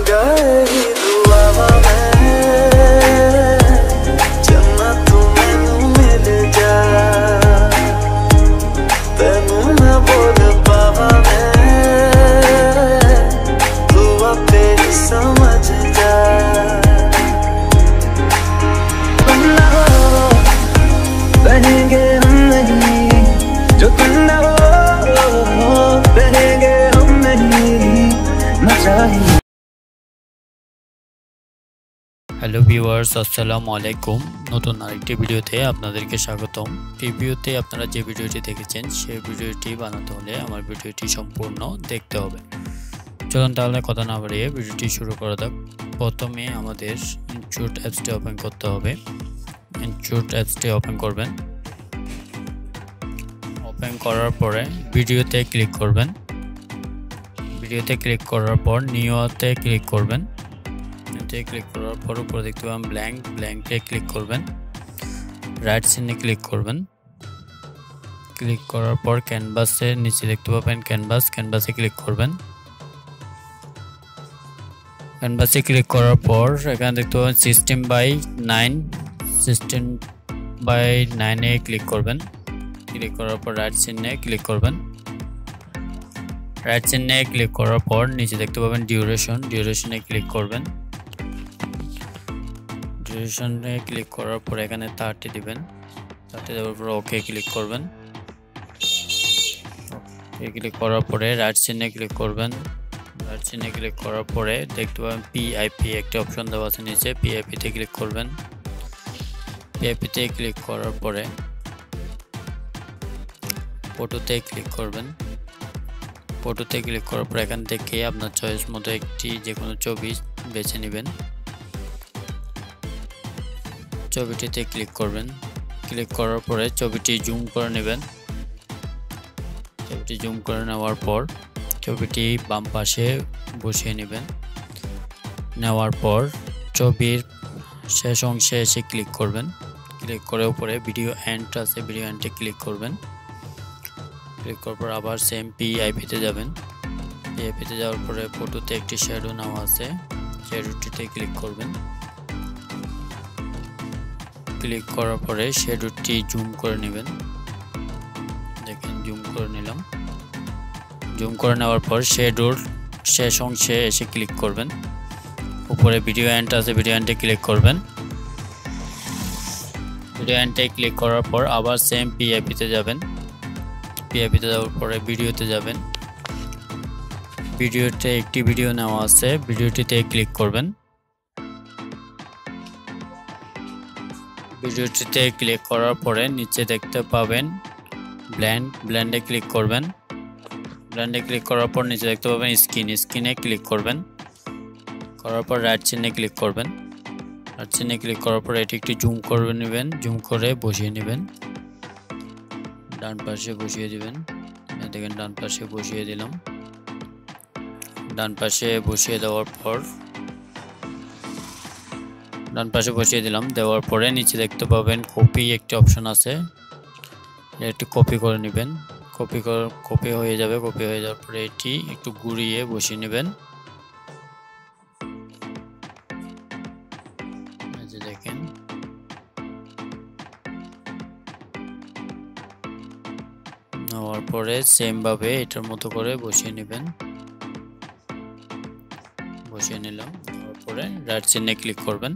गए ही दुआवा में जन्नत मैनू मिल जा तेनू मैं बोल पावा मैं तू आपे ही समझ जा बंदा हो बनेंगे हम नहीं जो बंदा हो बनेंगे हम नहीं ना चाहिए। হ্যালো ভিউয়ার্স, আসসালামু আলাইকুম। নতুন আরেকটি ভিডিওতে আপনাদেরকে স্বাগতম। প্রিভিউতে আপনারা যে ভিডিওটি দেখেছেন সেই ভিডিওটি বানাতে হলে আমার ভিডিওটি সম্পূর্ণ দেখতে হবে। চলুন তাহলে কথা না বাড়িয়ে ভিডিওটি শুরু করা যাক। প্রথমে আমাদের ইনস্টিটিউট অ্যাপসটি ওপেন করতে হবে। ইনস্টিটিউট অ্যাপসটি ওপেন করবেন। ওপেন করার পরে ভিডিওতে ক্লিক করবেন। ভিডিওতে ক্লিক করার পর নিউতে ক্লিক করবেন। ক্লিক করার পর উপরে দেখতে পাবেন ব্ল্যাঙ্কে ক্লিক করবেন। রাইট সাইডে ক্লিক করবেন। ক্লিক করার পর ক্যানভাসের নিচে দেখতে পাবেন ক্যানভাসে ক্লিক করবেন। ক্যানভাসে ক্লিক করার পর এখানে দেখতে পাবেন সিস্টেম বাই 9 এ ক্লিক করবেন। ক্লিক করার পর রাইট সাইডে ক্লিক করবেন। রাইট সাইডে ক্লিক করার পর নিচে দেখতে পাবেন ডিউরেশনে ক্লিক করবেন। ডিউরেশনে ক্লিক করার পর এখানে 30 দিবেন। 30 দেওয়ার পর ওকে ক্লিক করবেন। ওকে ক্লিক করার পরে রাইট সাইডে ক্লিক করবেন। রাইট সাইডে ক্লিক করার পরে দেখতে পাবেন পিআইপি একটা অপশন দেওয়া আছে নিচে, পিআইপিতে ক্লিক করবেন। পিআইপিতে ক্লিক করার পরে ফটোতে ক্লিক করবেন। ফটোতে ক্লিক করার পর এখান থেকে আপনার চয়েস মতো একটি যে কোনো ছবি বেছে নেবেন। ছবিটিতে ক্লিক করবেন। ক্লিক করার পরে ছবিটি জুম করে নেবেন। ছবিটি জুম করে নেওয়ার পর ছবিটি বাম পাশে বসিয়ে নেবেন। নেওয়ার পর ছবির শেষ অংশে এসে ক্লিক করবেন। ক্লিক করে উপরে ভিডিও এন্ড আছে, ভিডিও এন্ডে ক্লিক করবেন। ক্লিক করার পর আবার সেম পিআইপিতে যাবেন। পিআইপিতে যাওয়ার পরে ফটোতে একটি শ্যাডো নেওয়া আছে, শ্যাডোটিতে ক্লিক করবেন। ক্লিক করার পরে শ্যাডোটি জুম করে নেবেন। দেখেন জুম করে নিলাম। জুম করে নেওয়ার পর শ্যাডোর শেষ অংশে এসে ক্লিক করবেন। উপরে ভিডিও এন্ড আছে, ভিডিও এন্ডে ক্লিক করবেন। ভিডিও এন্ডে ক্লিক করার পর আবার সেম পিআইপিতে যাবেন। পিআইপিতে যাওয়ার পরে ভিডিওতে যাবেন। ভিডিওতে একটি ভিডিও নেওয়া আছে, ভিডিওটিতে ক্লিক করবেন। ভিডিওটিতে ক্লিক করার পরে নিচে দেখতে পাবেন ব্ল্যান্ডে ক্লিক করবেন। ব্ল্যান্ডে ক্লিক করার পর নিচে দেখতে পাবেন স্ক্রিনে ক্লিক করবেন। করার পর রাইট সাইডে ক্লিক করবেন। রাইট সাইডে ক্লিক করার পর এটি একটু জুম করে নেবেন, জুম করে বসিয়ে নেবেন। ডান পাশে বসিয়ে দিবেন। দেখেন ডান পাশে বসিয়ে দিলাম। ডান পাশে বসিয়ে দেওয়ার পর ডান পাশে বসিয়ে দিলাম। দেওয়ার পরে নিচে দেখতে পাবেন কপি একটি অপশন আছে, একটু কপি করে নেবেন। কপি হয়ে যাবে। কপি হয়ে যাওয়ার পরে এটি একটু ঘুরিয়ে বসিয়ে নেবেন। এই যে দেখেন নেওয়ার পরে সেম ভাবে এটার মতো করে বসিয়ে নেবেন। বসিয়ে নিলাম। নেওয়ার পরে রাইট সাইডে ক্লিক করবেন।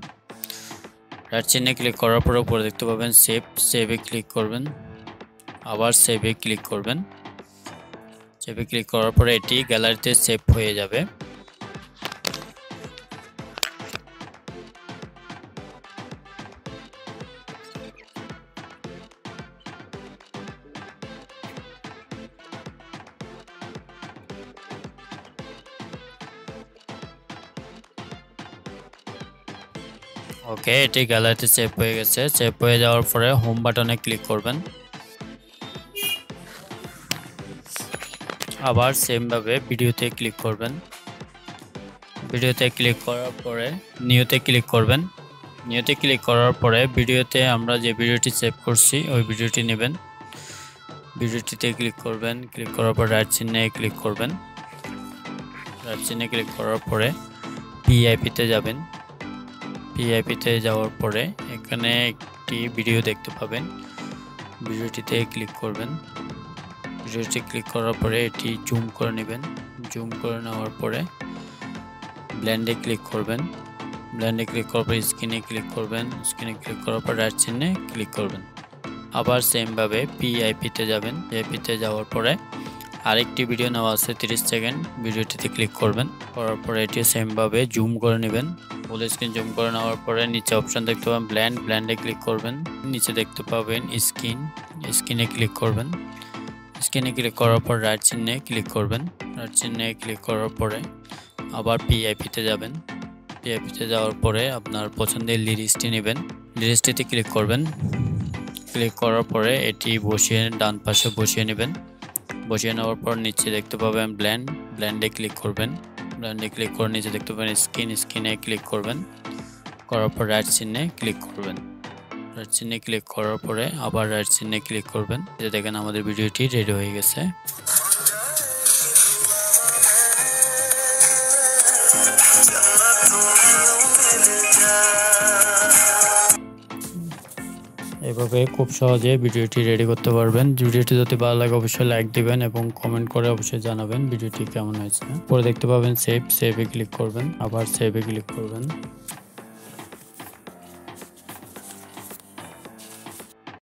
রাইট সাইডে ক্লিক করার পরে উপরে দেখতে পাবেন সেভে ক্লিক করবেন। আবার সেভে ক্লিক করবেন। সেভে ক্লিক করার পরে এটি গ্যালারিতে সেভ হয়ে যাবে। ওকে, এটি গ্যালারিতে সেভ হয়ে গেছে। সেভ হয়ে যাওয়ার পরে হোম বাটনে ক্লিক করবেন। আবার সেম ভাবে ভিডিওতে ক্লিক করবেন। ভিডিওতে ক্লিক করার পরে নিউতে ক্লিক করবেন। নিউতে ক্লিক করার পরে ভিডিওতে আমরা যে ভিডিওটি সেভ করছি ওই ভিডিওটি নেবেন। ভিডিওটিতে ক্লিক করবেন। ক্লিক করার পর রাইট চিহ্নে ক্লিক করবেন। রাইট চিহ্নে ক্লিক করার পরে পিআইপিতে যাবেন। পিআইপিতে যাওয়ার পরে এখানে একটি ভিডিও দেখতে পাবেন, ভিডিওটিতে ক্লিক করবেন। ভিডিওটি ক্লিক করার পরে এটি জুম করে নেবেন। জুম করে নেওয়ার পরে ব্লেন্ডে ক্লিক করবেন। ব্লেন্ডে ক্লিক করার পর স্ক্রিনে ক্লিক করবেন। স্ক্রিনে ক্লিক করার পর রাইট চিহ্নে ক্লিক করবেন। আবার সেমভাবে পিআইপিতে যাবেন। পিআইপিতে যাওয়ার পরে আরেকটি ভিডিও নেওয়া আছে 30 সেকেন্ড, ভিডিওটিতে ক্লিক করবেন। করার পরে এটিও সেমভাবে জুম করে নেবেন। ফুল স্ক্রিন জুম করে নেওয়ার পরে নিচে অপশন দেখতে পাবেন ব্লেন্ড, ব্লেন্ডে ক্লিক করবেন। নিচে দেখতে পাবেন স্ক্রিন, স্ক্রিনে ক্লিক করবেন। স্ক্রিনে ক্লিক করার পর রাইট চিহ্নে ক্লিক করবেন। রাইট চিহ্নে ক্লিক করার পরে আবার পিআইপিতে যাবেন। পিআইপিতে যাওয়ার পরে আপনার পছন্দের লিরিক্সটি নেবেন। লিরিক্সটিতে ক্লিক করবেন। ক্লিক করার পরে এটি বসিয়ে ডান পাশে বসিয়ে নেবেন। বসিয়ে নেওয়ার পর নিচে দেখতে পাবেন ব্লেন্ড, ব্লেন্ডে ক্লিক করবেন। ব্লেন্ডে ক্লিক করে নিচে দেখতে পাবেন স্ক্রিন, স্ক্রিনে ক্লিক করবেন। করার পর রাইট চিহ্নে ক্লিক করবেন। রাইট চিহ্নে ক্লিক করার পরে আবার রাইট চিহ্নে ক্লিক করবেন। এই দেখেন আমাদের ভিডিওটি রেডি হয়ে গেছে। এভাবে খুব সহজে ভিডিওটি রেডি করতে পারবেন। ভিডিওটি যদি ভালো লাগে অবশ্যই লাইক দিবেন এবং কমেন্ট করে অবশ্যই জানাবেন ভিডিওটি কেমন হয়েছে। পরে দেখতে পাবেন সেভে ক্লিক করবেন। আবার সেভে ক্লিক করবেন।